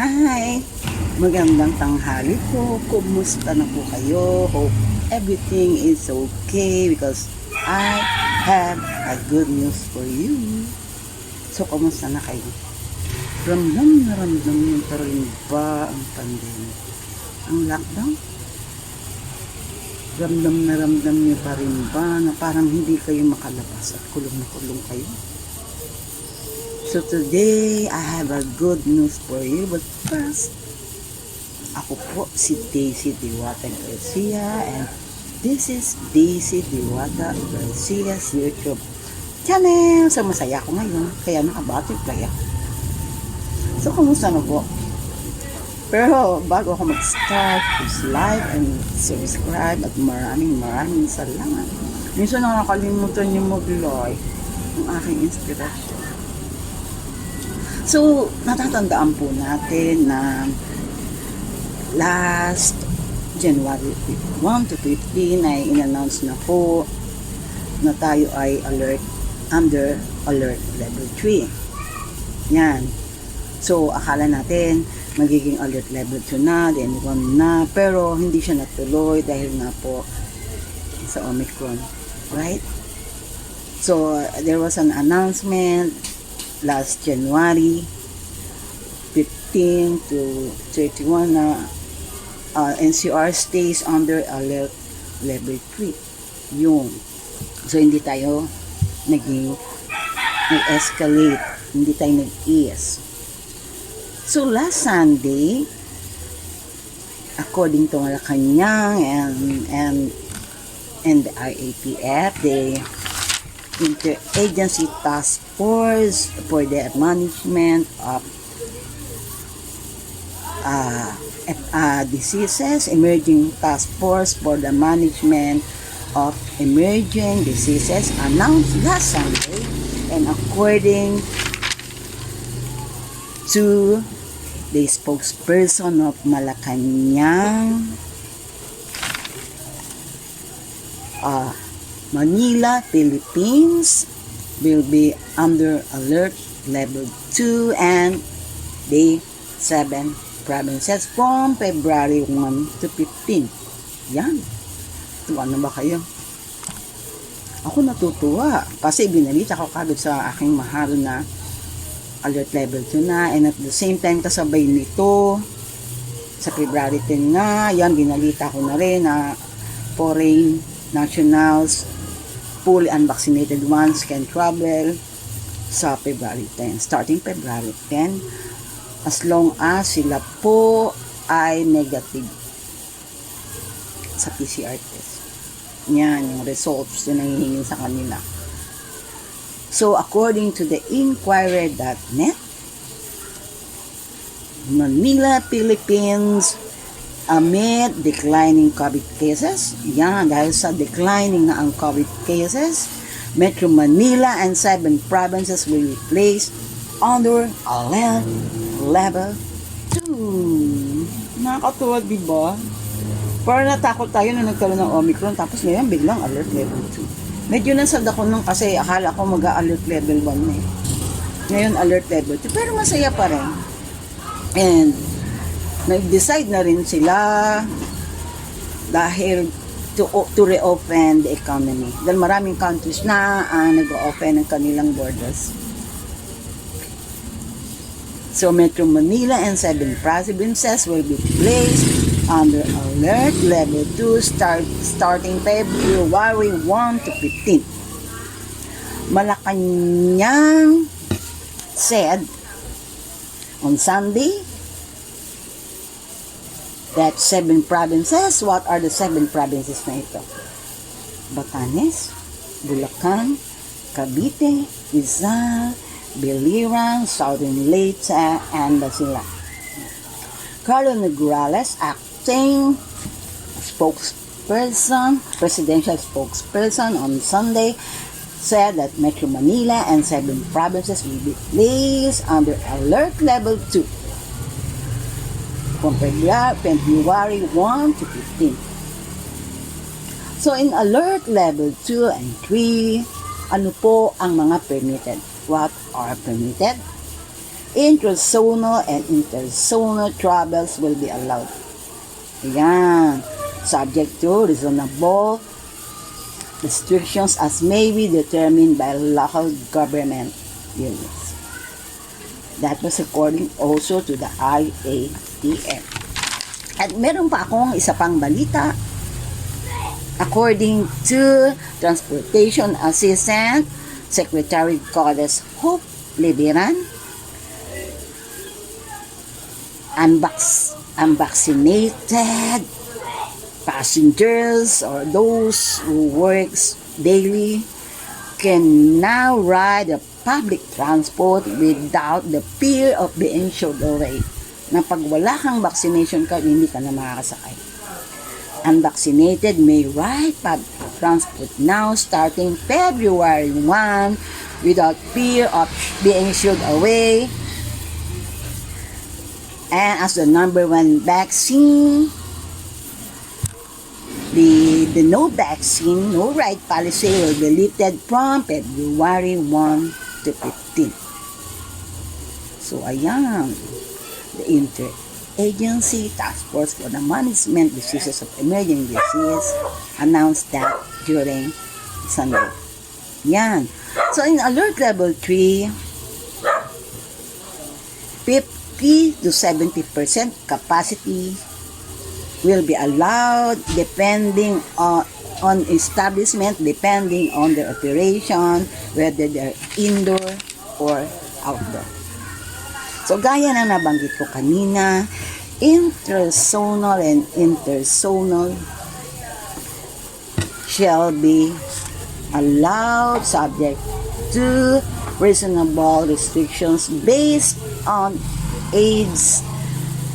Hi! Magandang tanghali po. Kumusta na po kayo? Hope everything is okay because I have a good news for you. So, kumusta na kayo? Ramdam niyo pa rin ba ang pandemic? Ang lockdown? Ramdam niyo pa rin ba na parang hindi kayo makalabas at kulong na kulong kayo? So today, I have a good news for you. But first, ako po si Daisy Diwata Garcia and this is Daisy Diwata Garcia's YouTube channel. So masaya ako ngayon, kaya naka-butterfly ako. So kumusta na po? Pero bago ako mag-start, please like and subscribe at maraming salamat. Minsan nakakalimutan yung mag-like ng aking inspirasyon. So, natatandaan po natin na last January 1 to 15 ay in-announce na po na tayo ay under alert level 3. Yan. So, akala natin magiging alert level 2 na, then 1 na, pero hindi siya natuloy dahil nga po sa Omicron. Right? So, there was an announcement last January 15 to 31 na NCR stays under alert level 3. Yun. So, hindi tayo nag-escalate. Hindi tayo nag-ease. So, last Sunday, according to Malacanang and the IATF, they Interagency Task Force for the Management of Diseases, Emerging Task Force for the Management of Emerging Diseases announced last Sunday, and according to the spokesperson of Malacanang, Manila, Philippines will be under alert level 2 and the 7 provinces from February 1 to 15. Yan. Tuwa na ba kayo? Ako natutuwa kasi binalita ko kagad sa aking mahal na alert level 2 na, and at the same time kasabay nito sa February 10 na, yan binalita ko na rin na foreign nationals, fully unvaccinated ones can travel sa February 10. Starting February 10, as long as sila po ay negative sa PCR test. Yan, yung results na nangihingi sa kanila. So, according to the Inquirer.net, Manila, Philippines, amid declining COVID cases, yan, dahil sa declining na ang COVID cases, Metro Manila and 7 provinces will be placed under alert level 2. Nakakatuwa, diba? Parang natakot tayo na nagkaroon ng Omicron, tapos ngayon biglang alert level 2. Medyo nasad ako nung kasi akala ko mag-alert level 1 eh. Ngayon alert level 2, pero masaya pa rin. And nag-decide na rin sila dahil to reopen the economy. Dahil maraming countries na nag-open ang kanilang borders. So, Metro Manila and 7 provinces will be placed under alert level 2 starting February 1 to 15. Malacanang said on Sunday that 7 provinces, what are the 7 provinces na ito? Batanes, Bulacan, Cavite, Rizal, Biliran, Southern Leyte, and Basilan. Carlo Nograles, acting presidential spokesperson on Sunday, said that Metro Manila and 7 provinces will be placed under alert level 2. from February 1 to 15. So in alert level 2 and 3, ano po ang mga permitted? What are permitted? Intrazonal and interzonal travels will be allowed. Ayan. Subject to reasonable restrictions as may be determined by local government units. That was according also to the IATF. At meron pa akong isa pang balita. According to Transportation Assistant Secretary Goddess Hope Libiran, unvaccinated passengers or those who works daily can now ride a public transport without the fear of being showed away. Na pag wala kang vaccination card, hindi ka na makakasakay. Unvaccinated may ride public transport now starting February 1 without fear of being showed away. And as the number one vaccine, the no vaccine, no ride policy will be lifted from February 1 to 15. So, ayan. The Interagency Task Force for the Management Diseases of Emerging Disease announced that during Sunday. Yan. So, in Alert Level 3, 50 to 70% capacity will be allowed depending on establishment, depending on their operation, whether they're indoor or outdoor. So, gaya na nabanggit ko kanina, intrazonal and interzonal shall be allowed subject to reasonable restrictions based on age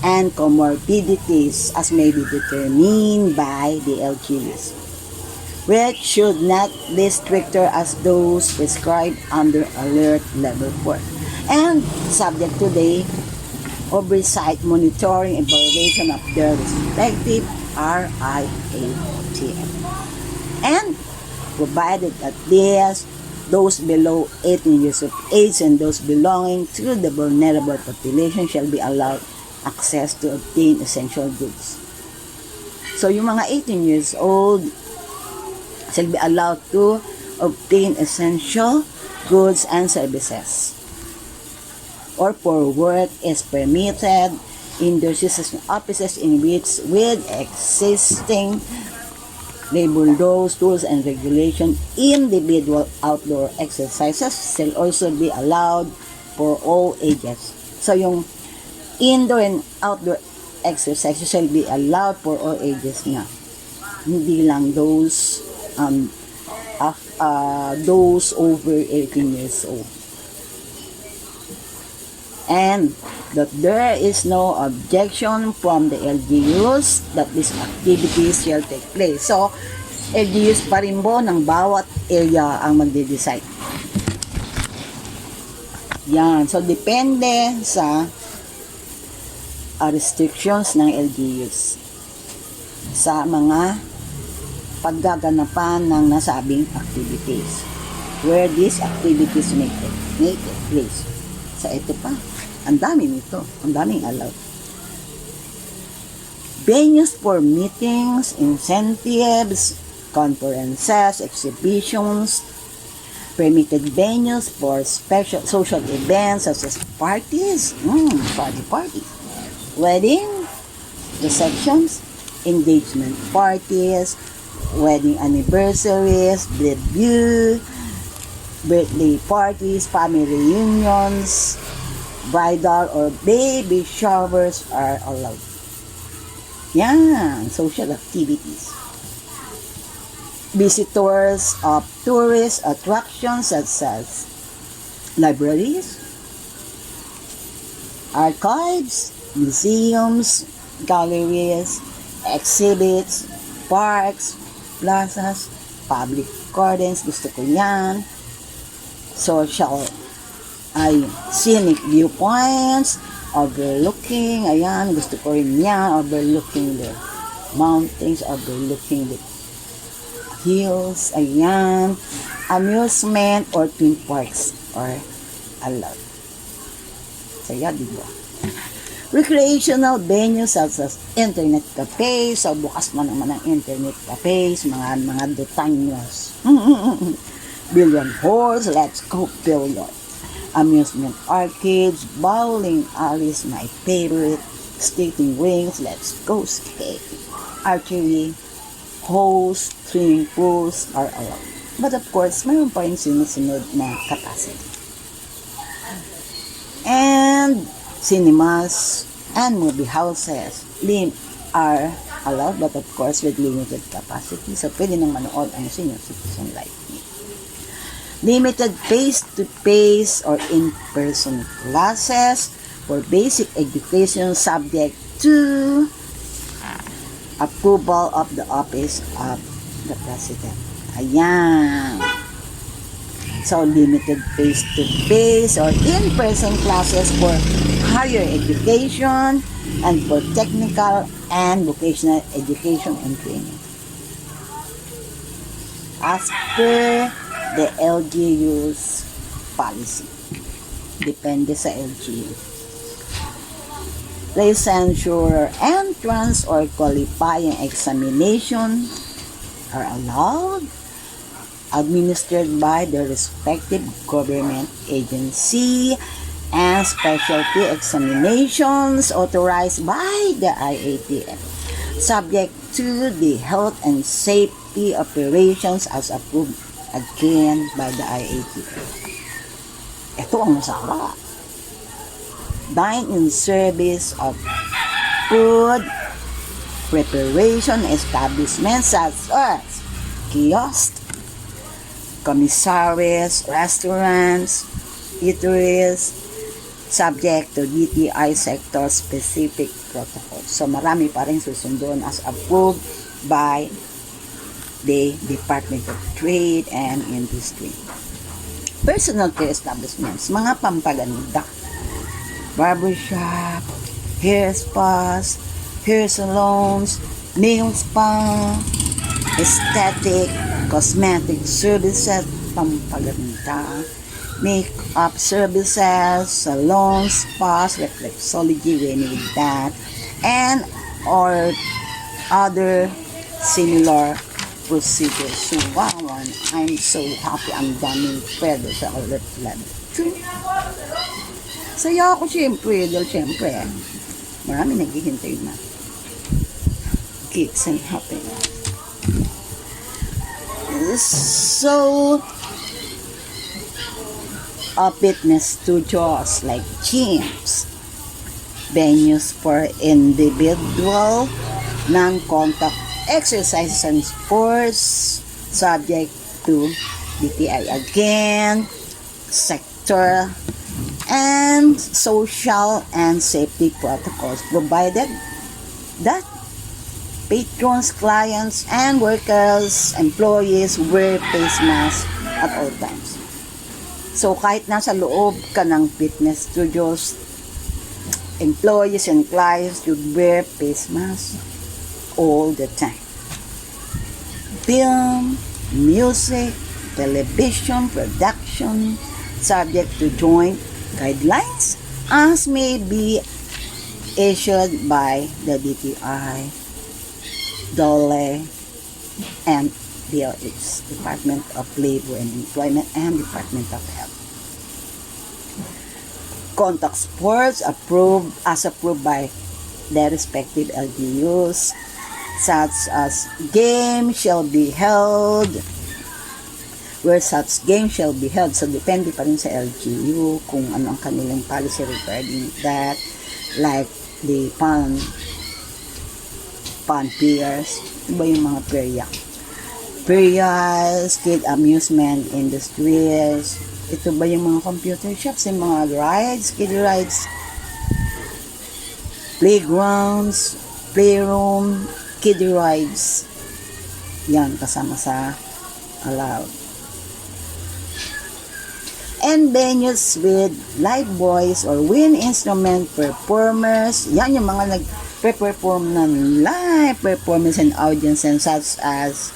and comorbidities as may be determined by the LGUs, which should not be stricter as those prescribed under Alert Level 4, and subject to the oversight, monitoring, and evaluation of their respective RIATF. And provided that those below 18 years of age and those belonging to the vulnerable population shall be allowed access to obtain essential goods. So, yung mga 18 years old shall be allowed to obtain essential goods and services. Or for work is permitted in their system offices in which with existing labor laws, tools, and regulation, individual outdoor exercises shall also be allowed for all ages. So, yung indoor and outdoor exercises shall be allowed for all ages nga. Hindi lang those over 18 years old. And that there is no objection from the LGUs that these activities shall take place. So, LGUs pa rin po ng bawat area ang magde-decide. Yan. So, depende sa restrictions ng LGUs sa mga paggaganapan ng nasabing activities where these activities may take place. So, ito pa. Ang dami nito. Ang daming allowed. Venues for meetings, incentives, conferences, exhibitions, permitted venues for special social events such as parties, party, wedding, receptions, engagement parties, wedding anniversaries, debut, birthday parties, family reunions, bridal or baby showers are allowed. Yan, social activities. Visitors of tourist attractions such as libraries, archives, museums, galleries, exhibits, parks, plazas, public gardens, gusto ko yan, social scenic viewpoints, overlooking, ayan, gusto ko rin yan, overlooking the mountains, overlooking the hills, ayan, amusement or theme parks, or a lot. Saya, diba? Recreational venues such as internet cafes, so bukas na naman ang internet cafes, mga dutanyos. Billiard halls, let's go billiard. Amusement arcades, bowling alleys, my favorite. Skating rings, let's go skating. Archery, halls, swimming pools are allowed. But of course, mayroon pa rin sinusunod na capacity. And cinemas and movie houses are allowed, but of course with limited capacity. So pwede nang manood ang senior citizen like me. Limited face-to-face or in-person classes for basic education subject to approval of the office of the president. Ayan. So, limited face-to-face or in-person classes for higher education and for technical and vocational education and training. As per the LGU's policy. Depende sa LGU. Licensure entrance or qualifying examination are allowed, administered by the respective government agency, and specialty examinations authorized by the IATF, subject to the health and safety operations as approved again by the IATF. Ito ang masarap. Dine-in service of food preparation establishments such as kiosks, commissaries, restaurants, eateries, subject to DTI sector-specific protocols. So, marami pa rin susundon as approved by the Department of Trade and Industry. Personal care establishments, mga pampaganda, barbershop, hair spas, hair salons, nail spa, aesthetic, cosmetic services, pampaganda, make-up services, salons, spas, reflexology, we need that, and or other similar procedures. So, wow, I'm so happy. Ang daming pwede sa alert level 2. Saya ako siyempre, dahil siyempre, marami naghihintay na. Kids and happiness. So, fitness studios like gyms, venues for individual, non-contact exercises and sports, subject to DTI again, sector, and social and safety protocols, provided that patrons, clients, and workers, employees wear face masks at all times. So, kahit nasa loob ka ng fitness studios, employees and clients should wear face masks all the time. Film, music, television, production, subject to joint guidelines as may be issued by the DTI, DOLE, and DOH, Department of Labor and Employment, and Department of Health. Contact sports approved by the respective LGUs, such as game shall be held where such game shall be held. So, depende pa rin sa LGU kung ano ang kanilang policy regarding that, like the fun piers, iba yung mga perias, kid amusement industries, ito ba yung mga computer shops, yung mga rides, kid rides, playgrounds, playroom, kid rides, yan kasama sa allowed. And venues with live voice or wind instrument performers. Yan yung mga nag-perform ng live performance and audience and such as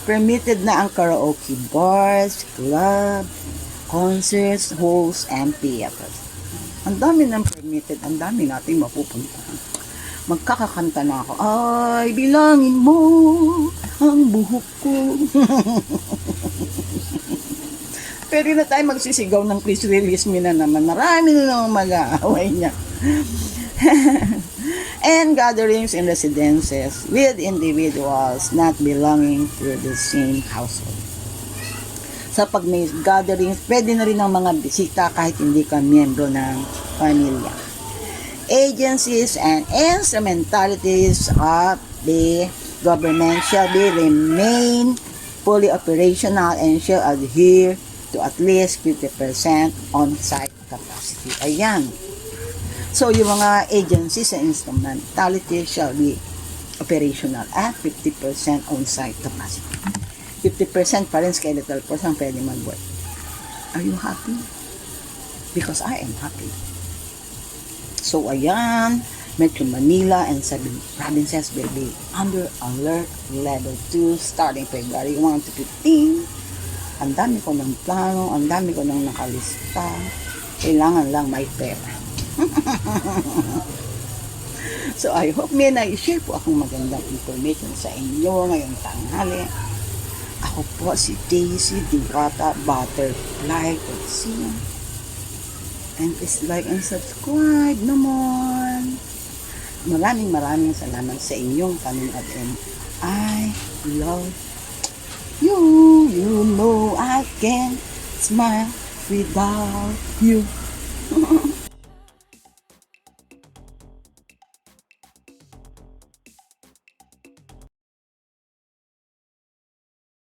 permitted na ang karaoke bars, club, concerts, halls, and theaters. Ang dami ng permitted, ang dami natin mapupuntahan. Magkakakanta na ako, ay bilangin mo ang buhok ko. Pwede na tayo magsisigaw ng please release me na naman. Marami na naman mag-aaway niya. And gatherings in residences with individuals not belonging to the same household. Sa pag may gatherings, pwede na rin ang mga bisita kahit hindi ka miyembro ng pamilya. Agencies and instrumentalities of the government shall be remain fully operational and shall adhere to at least 50% on-site capacity. Ayan. So, yung mga agencies and instrumentalities shall be operational at 50% on-site capacity. 50% pa rin skeletal force ang pwede mag-work. Are you happy? Because I am happy. So, ayan. Metro Manila and 7 provinces will be under alert level 2 starting February 1 to 15. Ang dami ko ng plano, ang dami ko ng nakalista. Kailangan lang may pera. So, I hope may na-share po akong magandang information sa inyo ngayong tanghali. Ako po si Daisy Diwata Butterfly Garcia. And please like and subscribe naman. Maraming salamat sa inyong panonood and I love you. You know I can't smile without you.